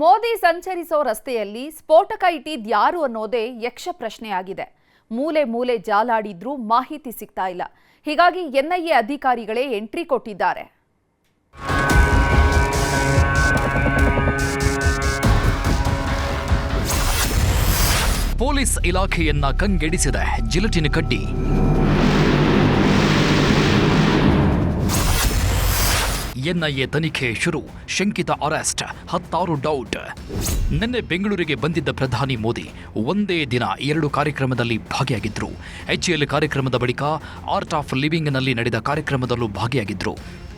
ಮೋದಿ ಸಂಚರಿಸೋ ರಸ್ತೆಯಲ್ಲಿ ಸ್ಫೋಟಕ ಇಟ್ಟಿದ್ಯಾರು ಅನ್ನೋದೇ ಯಕ್ಷ ಪ್ರಶ್ನೆಯಾಗಿದೆ. ಮೂಲೆ ಮೂಲೆ ಜಾಲಾಡಿದ್ರೂ ಮಾಹಿತಿ ಸಿಗ್ತಾ ಇಲ್ಲ. ಹೀಗಾಗಿ ಎನ್ಐಎ ಅಧಿಕಾರಿಗಳೇ ಎಂಟ್ರಿ ಕೊಟ್ಟಿದ್ದಾರೆ. ಪೊಲೀಸ್ ಇಲಾಖೆಯನ್ನ ಕಂಗೆಡಿಸಿದೆ ಜಿಲೆಟಿನ್ ಕಡ್ಡಿ. ಎನ್ಐಎ ತನಿಖೆ ಶುರು, ಶಂಕಿತ ಅರೆಸ್ಟ್, 10 ಡೌಟ್. ನಿನ್ನೆ ಬೆಂಗಳೂರಿಗೆ ಬಂದಿದ್ದ ಪ್ರಧಾನಿ ಮೋದಿ ಒಂದೇ ದಿನ 2 ಕಾರ್ಯಕ್ರಮದಲ್ಲಿ ಭಾಗಿಯಾಗಿದ್ರು. HL ಕಾರ್ಯಕ್ರಮದ ಬಳಿಕ ಆರ್ಟ್ ಆಫ್ ಲಿವಿಂಗ್ನಲ್ಲಿ ನಡೆದ ಕಾರ್ಯಕ್ರಮದಲ್ಲೂ ಭಾಗಿಯಾಗಿದ್ರು.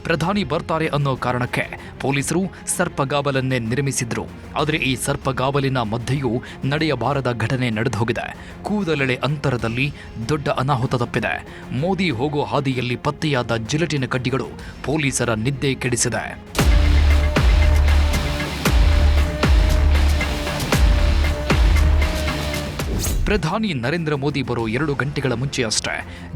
ಪ್ರಧಾನಿ ಬರ್ತಾರೆ ಅನ್ನೋ ಕಾರಣಕ್ಕೆ ಪೊಲೀಸರು ಸರ್ಪಗಾವಲನ್ನೇ ನಿರ್ಮಿಸಿದ್ರು. ಆದರೆ ಈ ಸರ್ಪಗಾವಲಿನ ಮಧ್ಯೆಯೂ ನಡೆಯಬಾರದ ಘಟನೆ ನಡೆದು ಹೋಗಿದೆ. ಕೂದಲೆಳೆ ಅಂತರದಲ್ಲಿ ದೊಡ್ಡ ಅನಾಹುತ ತಪ್ಪಿದೆ. ಮೋದಿ ಹೋಗೋ ಹಾದಿಯಲ್ಲಿ ಪತ್ತೆಯಾದ ಜಿಲೆಟಿನ್ ಕಡ್ಡಿಗಳು ಪೊಲೀಸರ ನಿದ್ದೆ ಕೆಡಿಸಿದೆ. ಪ್ರಧಾನಿ ನರೇಂದ್ರ ಮೋದಿ ಬರೋ 2 ಗಂಟೆಗಳ ಮುಂಚೆಯಷ್ಟೇ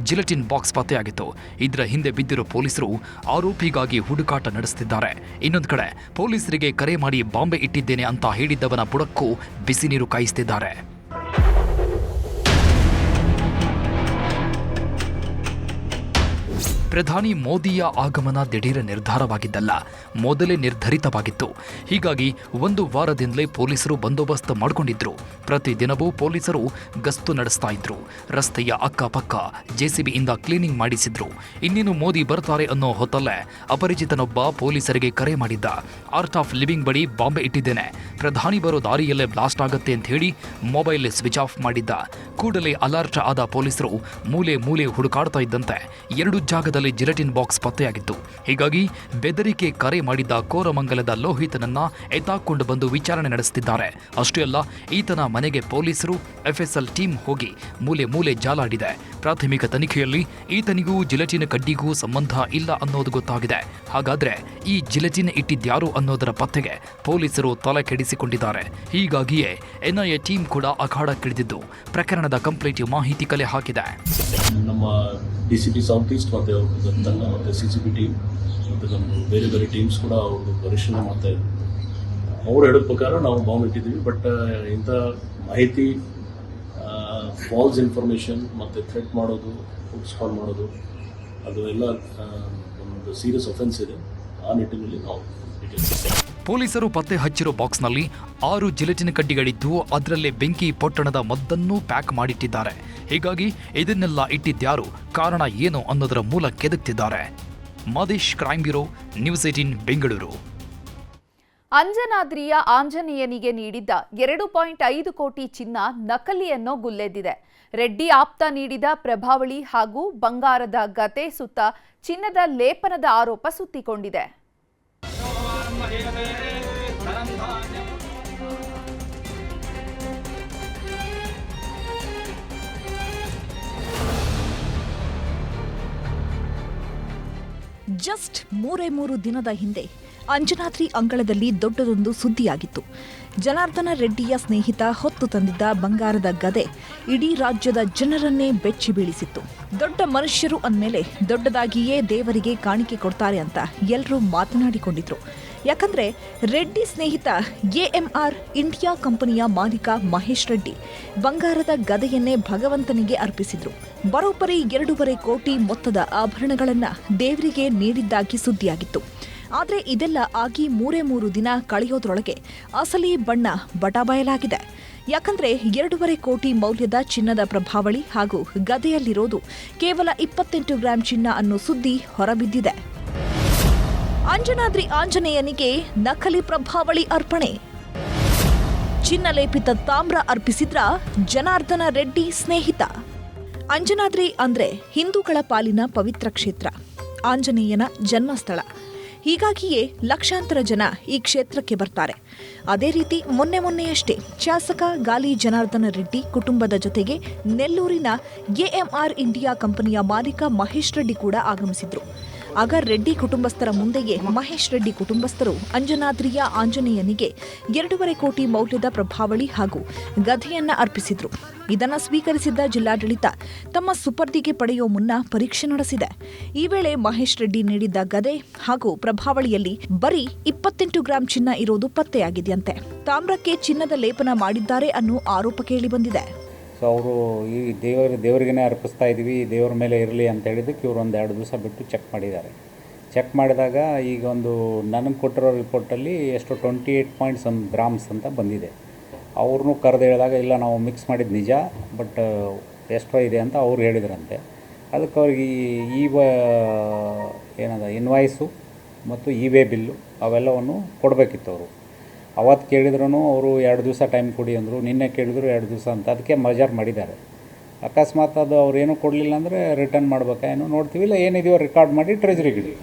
ಜಿಲೆಟಿನ್ ಬಾಕ್ಸ್ ಪತ್ತೆಯಾಗಿತ್ತು. ಇದರ ಹಿಂದೆ ಬಿದ್ದಿರೋ ಪೊಲೀಸರು ಆರೋಪಿಗಾಗಿ ಹುಡುಕಾಟ ನಡೆಸುತ್ತಿದ್ದಾರೆ. ಇನ್ನೊಂದು ಕಡೆ ಪೊಲೀಸರಿಗೆ ಕರೆ ಮಾಡಿ ಬಾಂಬೆ ಇಟ್ಟಿದ್ದೇನೆ ಅಂತ ಹೇಳಿದ್ದವನ ಬುಡಕ್ಕೂ ಬಿಸಿ ನೀರು ಕಾಯಿಸುತ್ತಿದ್ದಾರೆ. ಪ್ರಧಾನಿ ಮೋದಿಯ ಆಗಮನ ದಿಢೀರ ನಿರ್ಧಾರವಾಗಿದ್ದಲ್ಲ, ಮೊದಲೇ ನಿರ್ಧರಿತವಾಗಿತ್ತು. ಹೀಗಾಗಿ 1 ವಾರದಿಂದಲೇ ಪೊಲೀಸರು ಬಂದೋಬಸ್ತ್ ಮಾಡಿಕೊಂಡಿದ್ರು. ಪ್ರತಿದಿನವೂ ಪೊಲೀಸರು ಗಸ್ತು ನಡೆಸ್ತಾ ಇದ್ರು. ರಸ್ತೆಯ ಅಕ್ಕಪಕ್ಕ JCBಯಿಂದ ಕ್ಲೀನಿಂಗ್ ಮಾಡಿಸಿದ್ರು. ಇನ್ನೇನು ಮೋದಿ ಬರ್ತಾರೆ ಅನ್ನೋ ಹೊತ್ತಲ್ಲೇ ಅಪರಿಚಿತನೊಬ್ಬ ಪೊಲೀಸರಿಗೆ ಕರೆ ಮಾಡಿದ್ದ. ಆರ್ಟ್ ಆಫ್ ಲಿವಿಂಗ್ ಬಳಿ ಬಾಂಬೆ ಇಟ್ಟಿದ್ದೇನೆ, ಪ್ರಧಾನಿ ಬರೋ ದಾರಿಯಲ್ಲೇ ಬ್ಲಾಸ್ಟ್ ಆಗುತ್ತೆ ಅಂತ ಹೇಳಿ ಮೊಬೈಲ್ ಸ್ವಿಚ್ ಆಫ್ ಮಾಡಿದ್ದ. ಕೂಡಲೇ ಅಲರ್ಟ್ ಆದ ಪೊಲೀಸರು ಮೂಲೆ ಮೂಲೆ ಹುಡುಕಾಡ್ತಾ ಇದ್ದಂತೆ 2 ಜಾಗದಲ್ಲಿ ಜಿಲೆಟಿನ್ ಬಾಕ್ಸ್ ಪತ್ತೆಯಾಗಿತ್ತು. ಹೀಗಾಗಿ ಬೆದರಿಕೆ ಕರೆ ಮಾಡಿದ್ದ ಕೋರಮಂಗಲದ ಲೋಹಿತನನ್ನ ಎತ್ತಾಕೊಂಡು ಬಂದು ವಿಚಾರಣೆ ನಡೆಸುತ್ತಿದ್ದಾರೆ. ಅಷ್ಟೇ ಅಲ್ಲ, ಈತನ ಮನೆಗೆ ಪೊಲೀಸರು FSL ಟೀಮ್ ಹೋಗಿ ಮೂಲೆ ಮೂಲೆ ಜಾಲಾಡಿದೆ. ಪ್ರಾಥಮಿಕ ತನಿಖೆಯಲ್ಲಿ ಈತನಿಗೂ ಜಿಲೆಟಿನ್ ಕಡ್ಡಿಗೂ ಸಂಬಂಧ ಇಲ್ಲ ಅನ್ನೋದು ಗೊತ್ತಾಗಿದೆ. ಹಾಗಾದ್ರೆ ಈ ಜಿಲೆಟಿನ್ ಇಟ್ಟಿದ್ಯಾರು ಅನ್ನೋದರ ಪತ್ತೆಗೆ ಪೊಲೀಸರು ತಲೆ ಕೆಡಿಸಿಕೊಂಡಿದ್ದಾರೆ. ಹೀಗಾಗಿಯೇ NIA ಟೀಮ್ ಕೂಡ ಅಖಾಡಕ್ಕಿಳಿದಿದ್ದು ಪ್ರಕರಣದ ಕಂಪ್ಲೀಟ್ ಮಾಹಿತಿ ಕಲೆ ಹಾಕಿದೆ. ನಮ್ಮ DCP ಸೌತ್ ಈಸ್ಟ್ ಮತ್ತು ತಂಡ ಮತ್ತು CCP ಟೀಮ್ ಮತ್ತು ನಮ್ಮ ಬೇರೆ ಬೇರೆ ಟೀಮ್ಸ್ ಕೂಡ ಅವರು ಪರಿಶೀಲನೆ ಮಾಡ್ತಾ ಇದ್ದಾರೆ. ಅವ್ರು ಹೇಳಿದ ಪ್ರಕಾರ ನಾವು ಬಾಂಬ್ ಇಟ್ಟಿದ್ದೀವಿ. ಬಟ್ ಇಂಥ ಮಾಹಿತಿ, ಫಾಲ್ಸ್ ಇನ್ಫಾರ್ಮೇಷನ್ ಮತ್ತು ಥ್ರೆಟ್ ಮಾಡೋದು, ಫುಡ್ಸ್ ಕಾಲ್ ಮಾಡೋದು, ಅದು ಎಲ್ಲ ಒಂದು ಸೀರಿಯಸ್ ಅಫೆನ್ಸ್ ಇದೆ. ಆ ನಿಟ್ಟಿನಲ್ಲಿ ನಾವು ಪೊಲೀಸರು ಪತ್ತೆ ಹಚ್ಚಿರೋ ಬಾಕ್ಸ್ನಲ್ಲಿ 6 ಜಿಲೆಟಿನ್ ಕಡ್ಡಿಗಳಿದ್ದು ಅದರಲ್ಲೇ ಬೆಂಕಿ ಪೊಟ್ಟಣದ ಮದ್ದನ್ನು ಪ್ಯಾಕ್ ಮಾಡಿಟ್ಟಿದ್ದಾರೆ. ಹೀಗಾಗಿ ಇದನ್ನೆಲ್ಲ ಇಟ್ಟಿದ್ಯಾರು, ಕಾರಣ ಏನು ಅನ್ನೋದರ ಮೂಲ ಕೆದಕ್ತಿದ್ದಾರೆ. Madesh, crime bureau, news 18 Bengaluru. ಅಂಜನಾದ್ರಿಯ ಆಂಜನೇಯನಿಗೆ ನೀಡಿದ್ದ 2.5 ಕೋಟಿ ಚಿನ್ನ ನಕಲಿ ಅನ್ನೋ ಗುಲ್ಲೆದ್ದಿದೆ. ರೆಡ್ಡಿ ಆಪ್ತ ನೀಡಿದ ಪ್ರಭಾವಳಿ ಹಾಗೂ ಬಂಗಾರದ ಗತೆ ಸುತ್ತ ಚಿನ್ನದ ಲೇಪನದ ಆರೋಪ ಸುತ್ತಿಕೊಂಡಿದೆ. ಜಸ್ಟ್ 3 ದಿನದ ಹಿಂದೆ ಅಂಜನಾದ್ರಿ ಅಂಗಳದಲ್ಲಿ ದೊಡ್ಡದೊಂದು ಸುದ್ದಿಯಾಗಿತ್ತು. ಜನಾರ್ದನ ರೆಡ್ಡಿಯ ಸ್ನೇಹಿತ ಹೊತ್ತು ತಂದಿದ್ದ ಬಂಗಾರದ ಗದೆ ಇಡೀ ರಾಜ್ಯದ ಜನರನ್ನೇ ಬೆಚ್ಚಿ ಬೀಳಿಸಿತ್ತು. ದೊಡ್ಡ ಮನುಷ್ಯರು ಅಂದಮೇಲೆ ದೊಡ್ಡದಾಗಿಯೇ ದೇವರಿಗೆ ಕಾಣಿಕೆ ಕೊಡ್ತಾರೆ ಅಂತ ಎಲ್ಲರೂ ಮಾತನಾಡಿಕೊಂಡಿದ್ರು. ಯಾಕಂದ್ರೆ ರೆಡ್ಡಿ ಸ್ನೇಹಿತ AMR ಇಂಡಿಯಾ ಕಂಪನಿಯ ಮಾಲೀಕ ಮಹೇಶ್ ರೆಡ್ಡಿ ಬಂಗಾರದ ಗದೆಯನ್ನೇ ಭಗವಂತನಿಗೆ ಅರ್ಪಿಸಿದ್ರು. ಬರೋಬ್ಬರಿ 2.5 ಕೋಟಿ ಮೊತ್ತದ ಆಭರಣಗಳನ್ನ ದೇವರಿಗೆ ನೀಡಿದ್ದಾಗಿ ಸುದ್ದಿಯಾಗಿತ್ತು. ಆದರೆ ಇದೆಲ್ಲ ಆಗಿ 3 ದಿನ ಕಳೆಯೋದ್ರೊಳಗೆ ಅಸಲಿ ಬಣ್ಣ ಬಟಾಬಯಲಾಗಿದೆ. ಯಾಕಂದ್ರೆ 2.5 ಕೋಟಿ ಮೌಲ್ಯದ ಚಿನ್ನದ ಪ್ರಭಾವಳಿ ಹಾಗೂ ಗದೆಯಲ್ಲಿರೋದು ಕೇವಲ 28 ಗ್ರಾಂ ಚಿನ್ನ ಅನ್ನೋ ಸುದ್ದಿ ಹೊರಬಿದ್ದಿದೆ. ಅಂಜನಾದ್ರಿ ಆಂಜನೇಯನಿಗೆ ನಕಲಿ ಪ್ರಭಾವಳಿ ಅರ್ಪಣೆ. ಚಿನ್ನ ಲೇಪಿತ ತಾಮ್ರ ಅರ್ಪಿಸಿದ್ರ ಜನಾರ್ದನ ರೆಡ್ಡಿ ಸ್ನೇಹಿತ. ಅಂಜನಾದ್ರಿ ಅಂದ್ರೆ ಹಿಂದೂಗಳ ಪಾಲಿನ ಪವಿತ್ರ ಕ್ಷೇತ್ರ, ಆಂಜನೇಯನ ಜನ್ಮಸ್ಥಳ. ಹೀಗಾಗಿಯೇ ಲಕ್ಷಾಂತರ ಜನ ಈ ಕ್ಷೇತ್ರಕ್ಕೆ ಬರ್ತಾರೆ. ಅದೇ ರೀತಿ ಮೊನ್ನೆಯಷ್ಟೇ ಶಾಸಕ ಗಾಲಿ ಜನಾರ್ದನ ರೆಡ್ಡಿ ಕುಟುಂಬದ ಜೊತೆಗೆ ನೆಲ್ಲೂರಿನ AMR ಇಂಡಿಯಾ ಕಂಪನಿಯ ಮಾಲೀಕ ಮಹೇಶ್ ರೆಡ್ಡಿ ಕೂಡ ಆಗಮಿಸಿದ್ರು. ಆಗ ರೆಡ್ಡಿ ಕುಟುಂಬಸ್ಥರ ಮುಂದೆಯೇ ಮಹೇಶ್ ರೆಡ್ಡಿ ಕುಟುಂಬಸ್ಥರು ಅಂಜನಾದ್ರಿಯ ಆಂಜನೇಯನಿಗೆ 2.5 ಕೋಟಿ ಮೌಲ್ಯದ ಪ್ರಭಾವಳಿ ಹಾಗೂ ಗದೆಯನ್ನ ಅರ್ಪಿಸಿದ್ರು. ಇದನ್ನು ಸ್ವೀಕರಿಸಿದ್ದ ಜಿಲ್ಲಾಡಳಿತ ತಮ್ಮ ಸುಪರ್ದಿಗೆ ಪಡೆಯುವ ಮುನ್ನ ಪರೀಕ್ಷೆ ನಡೆಸಿದೆ. ಈ ವೇಳೆ ಮಹೇಶ್ ರೆಡ್ಡಿ ನೀಡಿದ್ದ ಗದೆ ಹಾಗೂ ಪ್ರಭಾವಳಿಯಲ್ಲಿ ಬರೀ 28 ಗ್ರಾಂ ಚಿನ್ನ ಇರೋದು ಪತ್ತೆಯಾಗಿದೆಯಂತೆ. ತಾಮ್ರಕ್ಕೆ ಚಿನ್ನದ ಲೇಪನ ಮಾಡಿದ್ದಾರೆ ಅನ್ನೋ ಆರೋಪ ಕೇಳಿಬಂದಿದೆ. ಸೊ ಅವರು ಈ ದೇವರಿಗೇ ಅರ್ಪಿಸ್ತಾ ಇದ್ದೀವಿ, ದೇವ್ರ ಮೇಲೆ ಇರಲಿ ಅಂತ ಹೇಳಿದ್ದಕ್ಕೆ ಇವರು 1-2 ದಿವಸ ಬಿಟ್ಟು ಚೆಕ್ ಮಾಡಿದ್ದಾರೆ. ಚೆಕ್ ಮಾಡಿದಾಗ ಈಗ ನನಗೆ ಕೊಟ್ಟಿರೋ ರಿಪೋರ್ಟಲ್ಲಿ ಎಷ್ಟು 28.1 ಗ್ರಾಮ್ಸ್ ಅಂತ ಬಂದಿದೆ. ಅವ್ರನ್ನೂ ಕರೆದು ಹೇಳಿದಾಗ ಇಲ್ಲ ನಾವು ಮಿಕ್ಸ್ ಮಾಡಿದ್ದು ನಿಜ, ಬಟ್ ಎಷ್ಟೋ ಇದೆ ಅಂತ ಅವ್ರು ಹೇಳಿದ್ರಂತೆ. ಅದಕ್ಕೆ ಅವ್ರಿಗೆ ಇನ್ವಾಯ್ಸು ಮತ್ತು ಇ-ವೇ ಬಿಲ್ಲು ಅವೆಲ್ಲವನ್ನು ಕೊಡಬೇಕಿತ್ತು. ಅವರು ಅವತ್ತು ಕೇಳಿದ್ರೂ ಅವರು 2 ದಿವಸ ಟೈಮ್ ಕೊಡಿ ಅಂದರು, ನಿನ್ನೆ ಕೇಳಿದ್ರು 2 ದಿವಸ ಅಂತ. ಅದಕ್ಕೆ ಮಜಾರ್ ಮಾಡಿದ್ದಾರೆ. ಅಕಸ್ಮಾತ್ ಅದು ಅವ್ರೇನು ಕೊಡಲಿಲ್ಲ ಅಂದರೆ ರಿಟರ್ನ್ ಮಾಡ್ಬೇಕಾ ಏನೋ ನೋಡ್ತೀವಿ, ಇಲ್ಲ ಏನಿದೆಯೋ ರೆಕಾರ್ಡ್ ಮಾಡಿ ಟ್ರೆಜರಿಗಿಡಿ.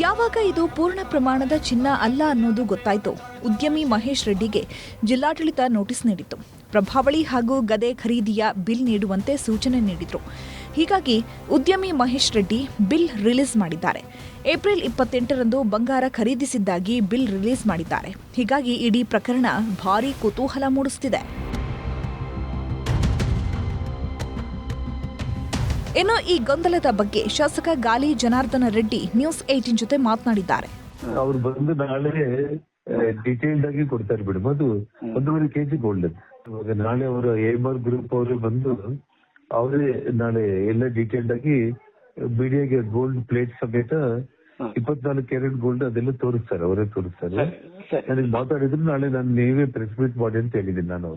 ಯಾವಾಗ ಇದು ಪೂರ್ಣ ಪ್ರಮಾಣದ ಚಿನ್ನ ಅಲ್ಲ ಅನ್ನೋದು ಗೊತ್ತಾಯಿತು, ಉದ್ಯಮಿ ಮಹೇಶ್ ರೆಡ್ಡಿಗೆ ಜಿಲ್ಲಾಡಳಿತ ನೋಟಿಸ್ ನೀಡಿತ್ತು. ಪ್ರಭಾವಳಿ ಹಾಗೂ ಗದೆ ಖರೀದಿಯ ಬಿಲ್ ನೀಡುವಂತೆ ಸೂಚನೆ ನೀಡಿದ್ರು. ಹೀಗಾಗಿ ಉದ್ಯಮಿ ಮಹೇಶ್ ರೆಡ್ಡಿ ಬಿಲ್ ರಿಲೀಸ್ ಮಾಡಿದ್ದಾರೆ. ಏಪ್ರಿಲ್ 28ರಂದು ಬಂಗಾರ ಖರೀದಿಸಿದ್ದಾಗಿ ಬಿಲ್ ರಿಲೀಸ್ ಮಾಡಿದ್ದಾರೆ. ಹೀಗಾಗಿ ಇಡೀ ಪ್ರಕರಣ ಭಾರೀ ಕುತೂಹಲ ಮೂಡಿಸುತ್ತಿದೆ. ಇನ್ನು ಈ ಗೊಂದಲದ ಬಗ್ಗೆ ಶಾಸಕ ಗಾಲಿ ಜನಾರ್ದನ ರೆಡ್ಡಿ ನ್ಯೂಸ್ 18 ಜೊತೆ ಮಾತನಾಡಿದ್ದಾರೆ. ಅವ್ರು ಬಂದು ನಾಳೆ ಡೀಟೇಲ್ಡ್ ಆಗಿ ಕೊಡ್ತಾರೆ ಬಿಡು, ಅದು 1.5 kg ಗೋಲ್ಡ್. ಇವಾಗ ನಾಳೆ ಅವರು ಎಮರ್ ಗ್ರೂಪ್ ಅವರು ಬಂದು ಅವರೇ ನಾಳೆ ಎಲ್ಲ ಡೀಟೇಲ್ಡ್ ಆಗಿ ಮೀಡಿಯಾಗೆ ಗೋಲ್ಡ್ ಪ್ಲೇಟ್ ಸಮೇತ 24 ಕ್ಯಾರೆಟ್ ಗೋಲ್ಡ್ ಅದೆಲ್ಲ ತೋರಿಸ್ತಾರೆ, ಅವರೇ ತೋರಿಸ್ತಾರೆ. ನನಗೆ ಮಾತಾಡಿದ್ರು ನಾಳೆ ನಾನು ನೀವೇ ಪ್ರೆಸ್ ಮೀಟ್ ಮಾಡಿ ಅಂತ ಹೇಳಿದ್ದೀನಿ. ನಾನು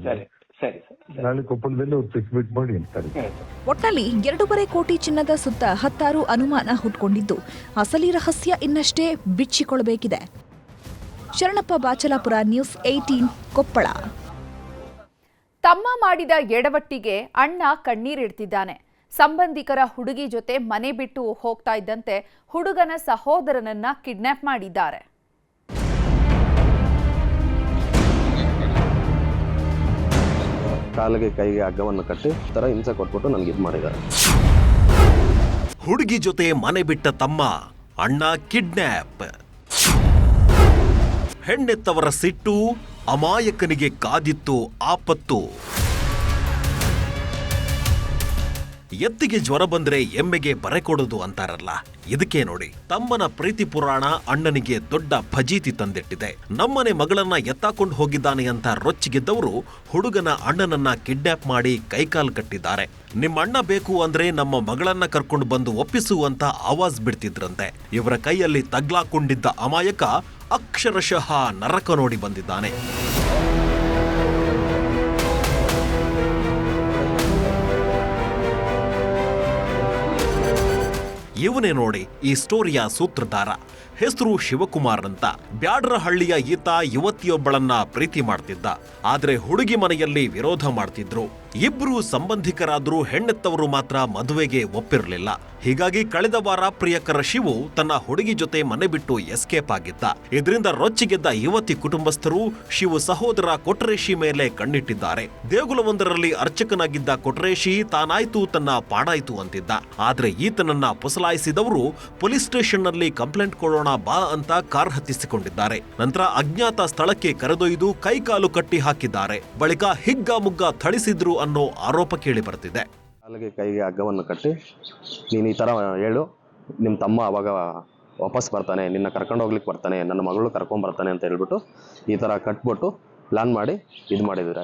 ನಾಳೆ ಕೊಪ್ಪಳದಲ್ಲಿ ಅವ್ರು ಪ್ರೆಸ್ ಮೀಟ್ ಮಾಡಿ ಹೇಳ್ತಾರೆ. ಒಟ್ನಲ್ಲಿ 2.5 ಕೋಟಿ ಚಿನ್ನದ ಸುತ್ತ 10 ಅನುಮಾನ ಹುಟ್ಕೊಂಡಿದ್ದು ಅಸಲಿ ರಹಸ್ಯ ಇನ್ನಷ್ಟೇ ಬಿಚ್ಚಿಕೊಳ್ಳಬೇಕಿದೆ. ಶರಣಪ್ಪ ಬಾಚಲಾಪುರ, ನ್ಯೂಸ್ 18, ಕೊಪ್ಪಳ. ತಮ್ಮ ಮಾಡಿದ ಎಡವಟ್ಟಿಗೆ ಅಣ್ಣ ಕಣ್ಣೀರಿಡ್ತಿದ್ದಾನೆ. ಸಂಬಂಧಿಕರ ಹುಡುಗಿ ಜೊತೆ ಮನೆ ಬಿಟ್ಟು ಹೋಗ್ತಾ ಇದ್ದಂತೆ ಹುಡುಗನ ಸಹೋದರನನ್ನ ಕಿಡ್ನಾಪ್ ಮಾಡಿದ್ದಾರೆ. ಕಾಲಿಗೆ ಕೈಗೆ ಹಗ್ಗವನ್ನು ಕಟ್ಟಿ ತರ ಹಿಂಸೆ ಕೊಟ್ಬಿಟ್ಟು ನನಗೆ ಇದು ಮಾಡಿದ್ದಾರೆ. ಹುಡುಗಿ ಜೊತೆ ಮನೆ ಬಿಟ್ಟ ತಮ್ಮ, ಅಣ್ಣ ಕಿಡ್ನಾಪ್. ಹೆಣ್ಣೆತ್ತವರ ಸಿಟ್ಟು, ಅಮಾಯಕನಿಗೆ ಕಾದಿತ್ತು ಆಪತ್ತು. ಎತ್ತಿಗೆ ಜ್ವರ ಬಂದ್ರೆ ಎಮ್ಮೆಗೆ ಬರೆ ಕೊಡೋದು ಅಂತಾರಲ್ಲ, ಇದಕ್ಕೆ ನೋಡಿ ತಮ್ಮನ ಪ್ರೀತಿ ಪುರಾಣ ಅಣ್ಣನಿಗೆ ದೊಡ್ಡ ಫಜೀತಿ ತಂದಿಟ್ಟಿದೆ. ನಮ್ಮನೆ ಮಗಳನ್ನ ಎತ್ತಾಕೊಂಡು ಹೋಗಿದ್ದಾನೆ ಅಂತ ರೊಚ್ಚಿಗೆದ್ದವರು ಹುಡುಗನ ಅಣ್ಣನನ್ನ ಕಿಡ್ನಾಪ್ ಮಾಡಿ ಕೈಕಾಲು ಕಟ್ಟಿದ್ದಾರೆ. ನಿಮ್ಮ ಅಣ್ಣ ಬೇಕು ಅಂದ್ರೆ ನಮ್ಮ ಮಗಳನ್ನ ಕರ್ಕೊಂಡು ಬಂದು ಒಪ್ಪಿಸು ಅಂತ ಆವಾಜ್ ಬಿಡ್ತಿದ್ರಂತೆ. ಇವರ ಕೈಯಲ್ಲಿ ತಗ್ಲಾಕೊಂಡಿದ್ದ ಅಮಾಯಕ ಅಕ್ಷರಶಃ ನರಕ ನೋಡಿ ಬಂದಿದ್ದಾನೆ. ಇವನೇ ನೋಡಿ ಈ ಸ್ಟೋರಿಯ ಸೂತ್ರಧಾರ. ಹೆಸರು ಶಿವಕುಮಾರ್ ಅಂತ. ಬ್ಯಾಡ್ರಹಳ್ಳಿಯ ಈತ ಯುವತಿಯೊಬ್ಬಳನ್ನ ಪ್ರೀತಿ ಮಾಡ್ತಿದ್ದ. ಆದ್ರೆ ಹುಡುಗಿ ಮನೆಯಲ್ಲಿ ವಿರೋಧ ಮಾಡ್ತಿದ್ರು. ಇಬ್ರು ಸಂಬಂಧಿಕರಾದ್ರೂ ಹೆಣ್ಣೆತ್ತವರು ಮಾತ್ರ ಮದುವೆಗೆ ಒಪ್ಪಿರಲಿಲ್ಲ. ಹೀಗಾಗಿ ಕಳೆದ ವಾರ ಪ್ರಿಯಕರ ಶಿವು ತನ್ನ ಹುಡುಗಿ ಜೊತೆ ಮನೆ ಬಿಟ್ಟು ಎಸ್ಕೇಪ್ ಆಗಿದ್ದ. ಇದರಿಂದ ರೊಚ್ಚಿಗೆದ್ದ ಯುವತಿ ಕುಟುಂಬಸ್ಥರು ಶಿವು ಸಹೋದರ ಕೊಟ್ರೇಶಿ ಮೇಲೆ ಕಣ್ಣಿಟ್ಟಿದ್ದಾರೆ. ದೇಗುಲವೊಂದರಲ್ಲಿ ಅರ್ಚಕನಾಗಿದ್ದ ಕೊಟ್ರೇಶಿ ತಾನಾಯ್ತು ತನ್ನ ಪಾಡಾಯ್ತು ಅಂತಿದ್ದ. ಆದ್ರೆ ಈತನನ್ನ ಪುಸಲಾಯಿಸಿದವರು ಪೊಲೀಸ್ ಸ್ಟೇಷನ್ ನಲ್ಲಿ ಕಂಪ್ಲೇಂಟ್ ಕೊಡೋಣ ಬಾ ಅಂತ ಕಾರ್ ಹತ್ತಿಸಿಕೊಂಡಿದ್ದಾರೆ. ನಂತರ ಅಜ್ಞಾತ ಸ್ಥಳಕ್ಕೆ ಕರೆದೊಯ್ದು ಕೈಕಾಲು ಕಟ್ಟಿ ಹಾಕಿದ್ದಾರೆ. ಬಳಿಕ ಹಿಗ್ಗಾಮುಗ್ಗ ಥಳಿಸಿದ್ರು ಅನ್ನೋ ಆರೋಪ ಕೇಳಿ ಬರ್ತಿದೆ. ಕಾಲಿಗೆ ಕೈಗೆ ಹಗ್ಗವನ್ನು ಕಟ್ಟಿ ನೀನು ಈ ತರ ಹೇಳು, ನಿಮ್ಮ ತಮ್ಮ ಅವಾಗ ವಾಪಸ್ ಬರ್ತಾನೆ, ನಿನ್ನ ಕರ್ಕೊಂಡು ಹೋಗ್ಲಿಕ್ಕೆ ಬರ್ತಾನೆ, ನನ್ನ ಮಗಳು ಕರ್ಕೊಂಡ್ ಬರ್ತಾನೆ ಅಂತ ಹೇಳ್ಬಿಟ್ಟು ಈ ತರ ಕಟ್ಬಿಟ್ಟು ಪ್ಲಾನ್ ಮಾಡಿ ಇದು ಮಾಡಿದ್ದಾರೆ.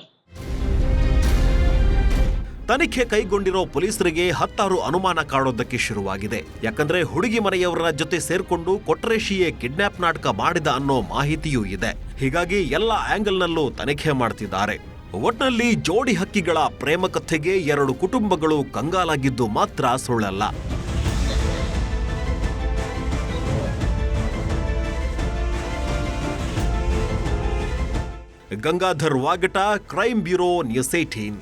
ತನಿಖೆ ಕೈಗೊಂಡಿರೋ ಪೊಲೀಸರಿಗೆ 10 ಅನುಮಾನ ಕಾಡೋದಕ್ಕೆ ಶುರುವಾಗಿದೆ. ಯಾಕಂದ್ರೆ ಹುಡುಗಿ ಮನೆಯವರ ಜೊತೆ ಸೇರ್ಕೊಂಡು ಕೊಟ್ರೇಶಿಯೇ ಕಿಡ್ನಾಪ್ ನಾಟಕ ಮಾಡಿದ ಅನ್ನೋ ಮಾಹಿತಿಯೂ ಇದೆ. ಹೀಗಾಗಿ ಎಲ್ಲ ಆಂಗಲ್ನಲ್ಲೂ ತನಿಖೆ ಮಾಡ್ತಿದ್ದಾರೆ. ಒಟ್ನಲ್ಲಿ ಜೋಡಿ ಹಕ್ಕಿಗಳ ಪ್ರೇಮ ಕಥೆಗೆ 2 ಕುಟುಂಬಗಳು ಕಂಗಾಲಾಗಿದ್ದು ಮಾತ್ರ ಸುಳ್ಳಲ್ಲ. Gangadhar ವಾಗಟ, crime bureau, news 18.